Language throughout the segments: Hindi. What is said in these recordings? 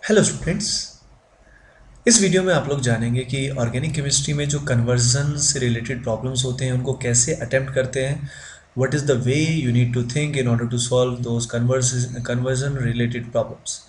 Hello students. इस वीडियो में आप लोग जानेंगे कि ऑर्गेनिक केमिस्ट्री में जो कन्वर्जन से रिलेटेड प्रॉब्लम्स होते हैं उनको कैसे अटेम्प्ट करते हैं। What is the way you need to think in order to solve those conversion related problems.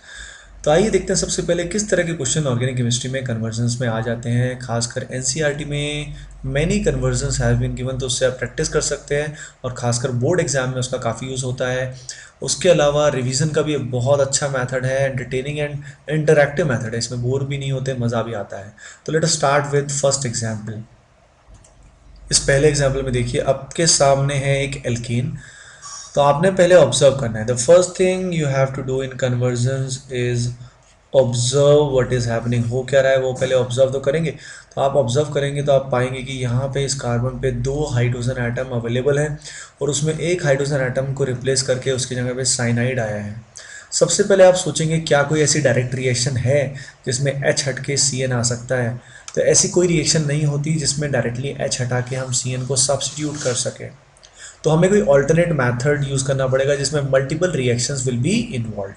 तो आइए देखते हैं सबसे पहले किस तरह के क्वेश्चन ऑर्गेनिक केमिस्ट्री में कन्वर्जन्स में आ जाते हैं। खासकर एनसीईआरटी में many conversions have been given, तो उससे आप प्रैक्टिस कर सकते हैं और खासकर बोर्ड एग्जाम में उसका काफ़ी यूज़ होता है। उसके अलावा रिवीजन का भी एक बहुत अच्छा मेथड है, एंटरटेनिंग एंड इंटरैक्टिव मेथड है, इसमें बोर भी नहीं होते, मज़ा भी आता है। तो let us start with first example. इस पहले एग्जाम्पल में देखिए आपके सामने है एक एल्कीन। तो आपने पहले ऑब्जर्व करना है। The first thing you have to do in conversions is observe what is happening. हो क्या रहा है वो पहले ऑब्जर्व तो करेंगे। तो आप ऑब्जर्व करेंगे तो आप पाएंगे कि यहाँ पे इस कार्बन पे दो हाइड्रोजन एटम अवेलेबल हैं और उसमें एक हाइड्रोजन एटम को रिप्लेस करके उसकी जगह पे साइनाइड आया है। सबसे पहले आप सोचेंगे क्या कोई ऐसी डायरेक्ट रिएक्शन है जिसमें एच हट के सी एन आ सकता है। तो ऐसी कोई रिएक्शन नहीं होती जिसमें डायरेक्टली एच हटा के हम सी एन को सब्स्टिट्यूट कर सकें। तो हमें कोई ऑल्टरनेट मेथड यूज़ करना पड़ेगा जिसमें multiple reactions will be involve.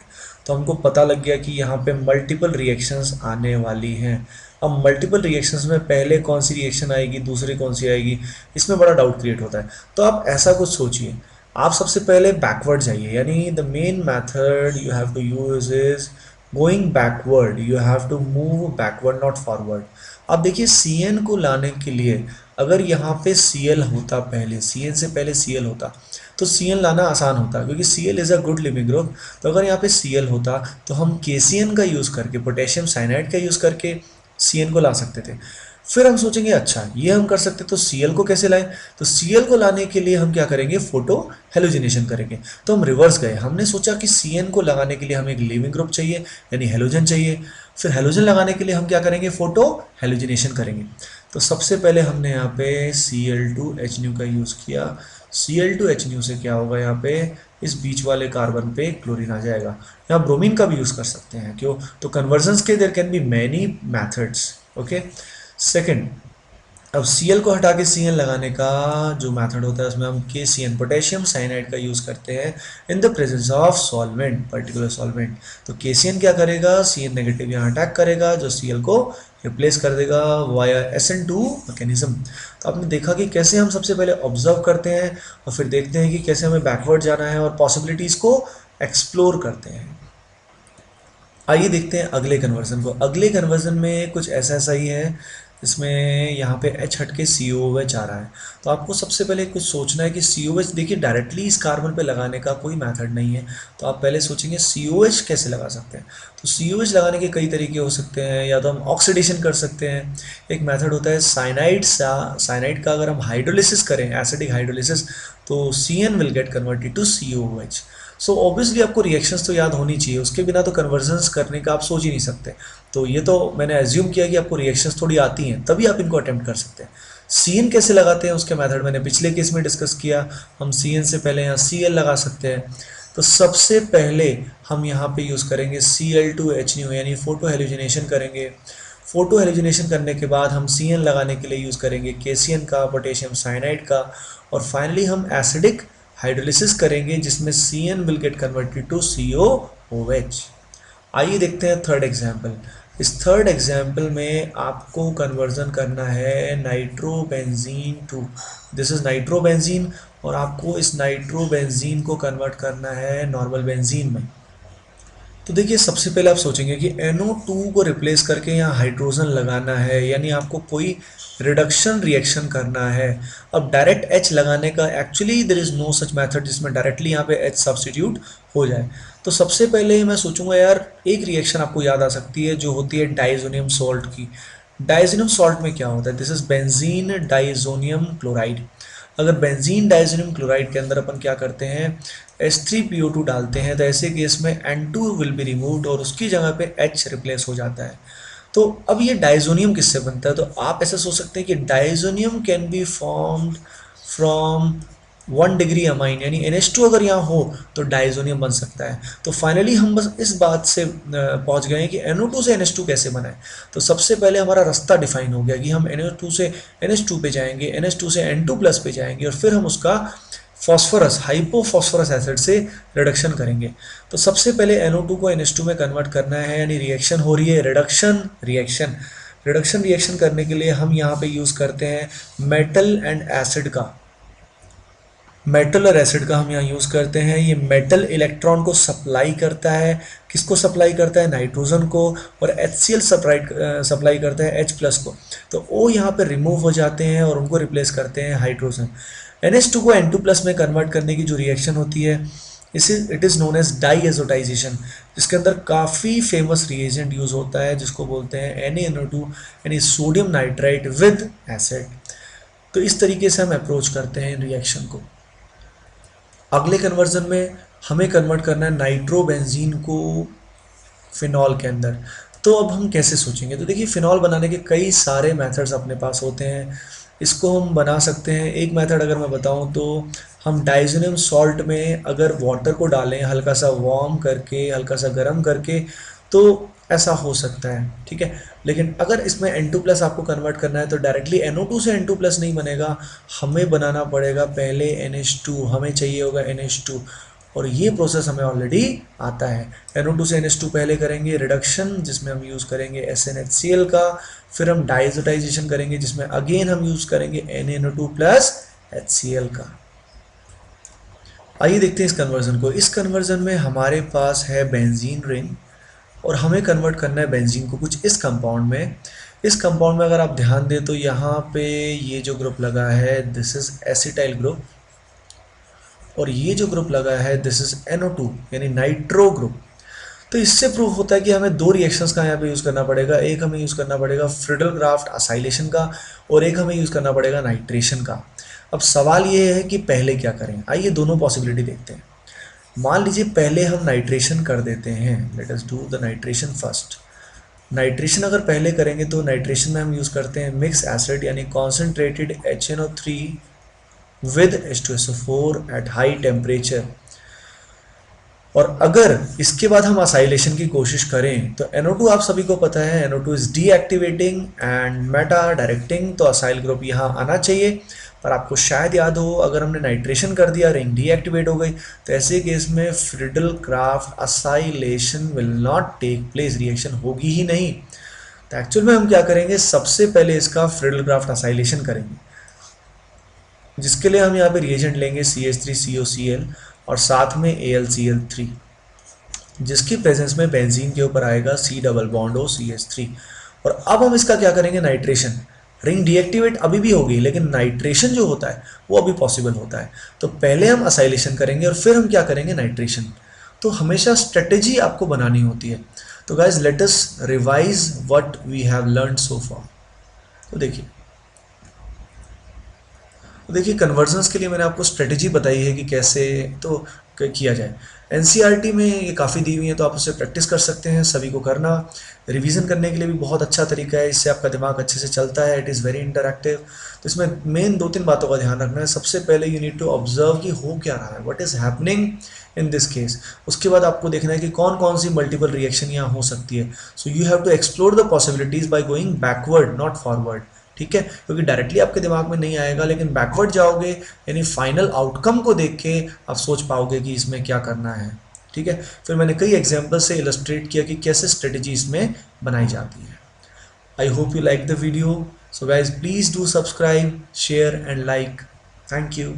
तो हमको पता लग गया कि यहाँ पे मल्टीपल रिएक्शंस आने वाली हैं। अब मल्टीपल रिएक्शंस में पहले कौन सी रिएक्शन आएगी, दूसरी कौन सी आएगी, इसमें बड़ा डाउट क्रिएट होता है। तो आप ऐसा कुछ सोचिए। आप सबसे पहले बैकवर्ड जाइए, यानी the main method you have to use is going backward. You have to move backward not forward. अब देखिए सी एन को लाने के लिए अगर यहाँ पे सी एल होता, पहले सी एन से पहले सी एल होता तो सी एन लाना आसान होता, क्योंकि C L is a good leaving group. तो अगर यहाँ पे सी एल होता तो हम के सी एन का यूज़ करके, पोटेशियम साइनाइड का यूज़ करके सी एन को ला सकते थे। फिर हम सोचेंगे अच्छा ये हम कर सकते, तो सी एल को कैसे लाएं। तो सी एल को लाने के लिए हम क्या करेंगे, फोटो हेलोजिनेशन करेंगे। तो हम रिवर्स गए, हमने सोचा कि सी एन को लगाने के लिए हमें एक लिविंग ग्रुप चाहिए, यानी हेलोजन चाहिए। फिर हेलोजन लगाने के लिए हम क्या करेंगे, फोटो हेलोजिनेशन करेंगे। तो सबसे पहले हमने यहाँ पे Cl2H का यूज़ किया। Cl2H से क्या होगा, यहाँ पे इस बीच वाले कार्बन पे क्लोरीन आ जाएगा। यहाँ ब्रोमीन का भी यूज़ कर सकते हैं, क्यों, तो कन्वर्जन्स के there can be many methods. Okay. Second, अब Cl को हटा के Cn लगाने का जो मेथड होता है उसमें हम KCN, पोटेशियम साइनाइड का यूज़ करते हैं in the presence of solvent, particular solvent. तो KCN क्या करेगा, Cn नेगेटिव यहाँ अटैक करेगा जो Cl को रिप्लेस कर देगा वाया SN2 मैकेनिज्म। तो आपने देखा कि कैसे हम सबसे पहले ऑब्जर्व करते हैं और फिर देखते हैं कि कैसे हमें बैकवर्ड जाना है और पॉसिबिलिटीज़ को एक्सप्लोर करते हैं। आइए देखते हैं अगले कन्वर्जन को। अगले कन्वर्जन में कुछ ऐसा ऐसा ही है, इसमें यहाँ पे H हट के COOH आ रहा है। तो आपको सबसे पहले कुछ सोचना है कि COH, देखिए डायरेक्टली इस कार्बन पे लगाने का कोई मेथड नहीं है। तो आप पहले सोचेंगे COH कैसे लगा सकते हैं। तो COH लगाने के कई तरीके हो सकते हैं, या तो हम ऑक्सीडेशन कर सकते हैं। एक मेथड होता है साइनाइड का अगर हम हाइड्रोलिसिस करें, एसिडिक हाइड्रोलिसिस, तो CN will get converted to COOH। So obviously आपको रिएक्शंस तो याद होनी चाहिए, उसके बिना तो कन्वर्जन्स करने का आप सोच ही नहीं सकते। तो ये तो मैंने एज्यूम किया कि आपको रिएक्शंस थोड़ी आती हैं, तभी आप इनको अटेम्प्ट कर सकते हैं। CN कैसे लगाते हैं उसके मेथड मैंने पिछले केस में डिस्कस किया। हम CN से पहले यहाँ Cl लगा सकते हैं। तो सबसे पहले हम यहाँ पे यूज़ करेंगे Cl2H, यानी फोटो हेलोजिनेशन करेंगे। फोटो हेलोजिनेशन करने के बाद हम CN लगाने के लिए यूज़ करेंगे KCN का, पोटेशियम साइनाइड का, और फाइनली हम एसिडिक हाइड्रोलिसिस करेंगे जिसमें CN will get converted to COOH। आइए देखते हैं थर्ड एग्जाम्पल। इस थर्ड एग्जाम्पल में आपको कन्वर्जन करना है nitrobenzene to, this is nitrobenzene, और आपको इस नाइट्रोबेंजीन को कन्वर्ट करना है नॉर्मल बेंजीन में। तो देखिए सबसे पहले आप सोचेंगे कि NO2 को रिप्लेस करके यहाँ हाइड्रोजन लगाना है, यानी आपको कोई रिडक्शन रिएक्शन करना है। अब डायरेक्ट H लगाने का actually there is no such method जिसमें डायरेक्टली यहाँ पे H सब्स्टिट्यूट हो जाए। तो सबसे पहले मैं सोचूंगा यार, एक रिएक्शन आपको याद आ सकती है जो होती है डाइजोनियम सॉल्ट की। डाइजोनियम सॉल्ट में क्या होता है, this is benzene diazonium chloride. अगर बेंजीन डाइजोनियम क्लोराइड के अंदर अपन क्या करते हैं, H3PO2 डालते हैं, तो ऐसे केस में N2 विल बी रिमूव्ड और उसकी जगह पे H रिप्लेस हो जाता है। तो अब ये डाइजोनियम किससे बनता है, तो आप ऐसा सोच सकते हैं कि diazonium can be formed from 1 degree amine, यानी NH2 अगर यहाँ हो तो डाइजोनियम बन सकता है। तो फाइनली हम बस इस बात से पहुंच गए हैं कि NO2 से NH2 कैसे बना है। तो सबसे पहले हमारा रास्ता डिफाइन हो गया कि हम NO2 से NH2 पे जाएंगे, NH2 से N2 प्लस पे जाएंगे, और फिर हम उसका फॉस्फोरस हाइपोफॉस्फोरस एसिड से रिडक्शन करेंगे। तो सबसे पहले NO2 को NH2 में कन्वर्ट करना है, यानी रिएक्शन हो रही है, रिडक्शन रिएक्शन। रिडक्शन रिएक्शन करने के लिए हम यहाँ पे यूज़ करते हैं मेटल एंड एसिड का, मेटल और एसिड का हम यहाँ यूज़ करते हैं। ये मेटल इलेक्ट्रॉन को सप्लाई करता है, किसको सप्लाई करता है, नाइट्रोजन को, और HCl सप्लाई करता है H+ को। तो O यहाँ पे रिमूव हो जाते हैं और उनको रिप्लेस करते हैं हाइड्रोजन। NH2 को N2+ में कन्वर्ट करने की जो रिएक्शन होती है, इसे इट इज़ नोन एज डाईएजोटाइजेशन, जिसके अंदर काफ़ी फेमस रिएजेंट यूज़ होता है जिसको बोलते हैं NaNO2, यानी सोडियम नाइट्राइट विद एसिड। तो इस तरीके से हम अप्रोच करते हैं इन रिएक्शन को। अगले कन्वर्जन में हमें कन्वर्ट करना है नाइट्रोबेंजीन को फिनॉल के अंदर। तो अब हम कैसे सोचेंगे, तो देखिए फिनॉल बनाने के कई सारे मेथड्स अपने पास होते हैं। इसको हम बना सकते हैं, एक मेथड अगर मैं बताऊं तो हम डाइज़ोनियम सॉल्ट में अगर वाटर को डालें हल्का सा वार्म करके, हल्का सा गर्म करके, तो ऐसा हो सकता है, ठीक है। लेकिन अगर इसमें N2+ आपको कन्वर्ट करना है तो डायरेक्टली NO2 से N2+ नहीं बनेगा, हमें बनाना पड़ेगा पहले NH2, हमें चाहिए होगा NH2, और ये प्रोसेस हमें ऑलरेडी आता है। NO2 से NH2 पहले करेंगे रिडक्शन, जिसमें हम यूज़ करेंगे SnHCl का, फिर हम डाइजोटाइजेशन करेंगे जिसमें अगेन हम यूज़ करेंगे NaNO2+ HCl का। आइए देखते हैं इस कन्वर्जन को। इस कन्वर्जन में हमारे पास है बेंजीन रिंग और हमें कन्वर्ट करना है बेंजीन को कुछ इस कंपाउंड में। इस कंपाउंड में अगर आप ध्यान दें तो यहाँ पे ये जो ग्रुप लगा है दिस इज एसिटाइल ग्रुप, और ये जो ग्रुप लगा है दिस इज NO2 यानी नाइट्रो ग्रुप। तो इससे प्रूव होता है कि हमें दो रिएक्शंस का यहाँ पे यूज़ करना पड़ेगा, एक हमें यूज़ करना पड़ेगा फ्रिडल-क्राफ्ट असाइलेशन का और एक हमें यूज़ करना पड़ेगा नाइट्रेशन का। अब सवाल ये है कि पहले क्या करें, आइए दोनों पॉसिबिलिटी देखते हैं। मान लीजिए पहले हम नाइट्रेशन कर देते हैं, let us do the nitration first. Nitration अगर पहले करेंगे तो नाइट्रेशन में हम यूज़ करते हैं मिक्स एसिड यानी concentrated HNO3 with H2SO4 at high temperature. और अगर इसके बाद हम असाइलेशन की कोशिश करें तो NO2 आप सभी को पता है NO2 is deactivating and Meta directing, तो असाइल ग्रुप यहाँ आना चाहिए। पर आपको शायद याद हो अगर हमने नाइट्रेशन कर दिया रिंग डीएक्टिवेट हो गई, तो ऐसे केस में Friedel Crafts acylation will not take place, reaction होगी ही नहीं। तो एक्चुअल में हम क्या करेंगे, सबसे पहले इसका फ्रिडल क्राफ्ट असाइलेशन करेंगे, जिसके लिए हम यहाँ पे रिएजेंट लेंगे CH3COCl और साथ में AlCl3, जिसकी प्रेजेंस में बेंजीन के ऊपर आएगा C double bond O CH3। और अब हम इसका क्या करेंगे, नाइट्रेशन। रिंग डीएक्टिवेट अभी भी होगी लेकिन नाइट्रेशन जो होता है वो अभी पॉसिबल होता है। तो पहले हम असाइलेशन करेंगे और फिर हम क्या करेंगे, नाइट्रेशन। तो हमेशा स्ट्रेटेजी आपको बनानी होती है। तो guys let us revise what we have learned so far. तो देखिए कन्वर्जन्स के लिए मैंने आपको स्ट्रेटेजी बताई है कि कैसे तो किया जाए। एनसीईआरटी में ये काफ़ी दी हुई है तो आप उससे प्रैक्टिस कर सकते हैं, सभी को करना। रिवीजन करने के लिए भी बहुत अच्छा तरीका है, इससे आपका दिमाग अच्छे से चलता है, इट इज़ वेरी इंटरैक्टिव। तो इसमें मेन 2-3 बातों का ध्यान रखना है। सबसे पहले यू नीड टू ऑब्जर्व कि हो क्या रहा है, what is happening in this case. उसके बाद आपको देखना है कि कौन कौन सी मल्टीपल रिएक्शन यहाँ हो सकती है। So you have to explore the possibilities by going backward not forward, ठीक है, क्योंकि डायरेक्टली आपके दिमाग में नहीं आएगा, लेकिन बैकवर्ड जाओगे यानी फाइनल आउटकम को देख के आप सोच पाओगे कि इसमें क्या करना है, ठीक है। फिर मैंने कई एग्जांपल से इलस्ट्रेट किया कि कैसे स्ट्रेटजी इसमें बनाई जाती है। I hope you like the video, so guys please do subscribe, share and like. Thank you.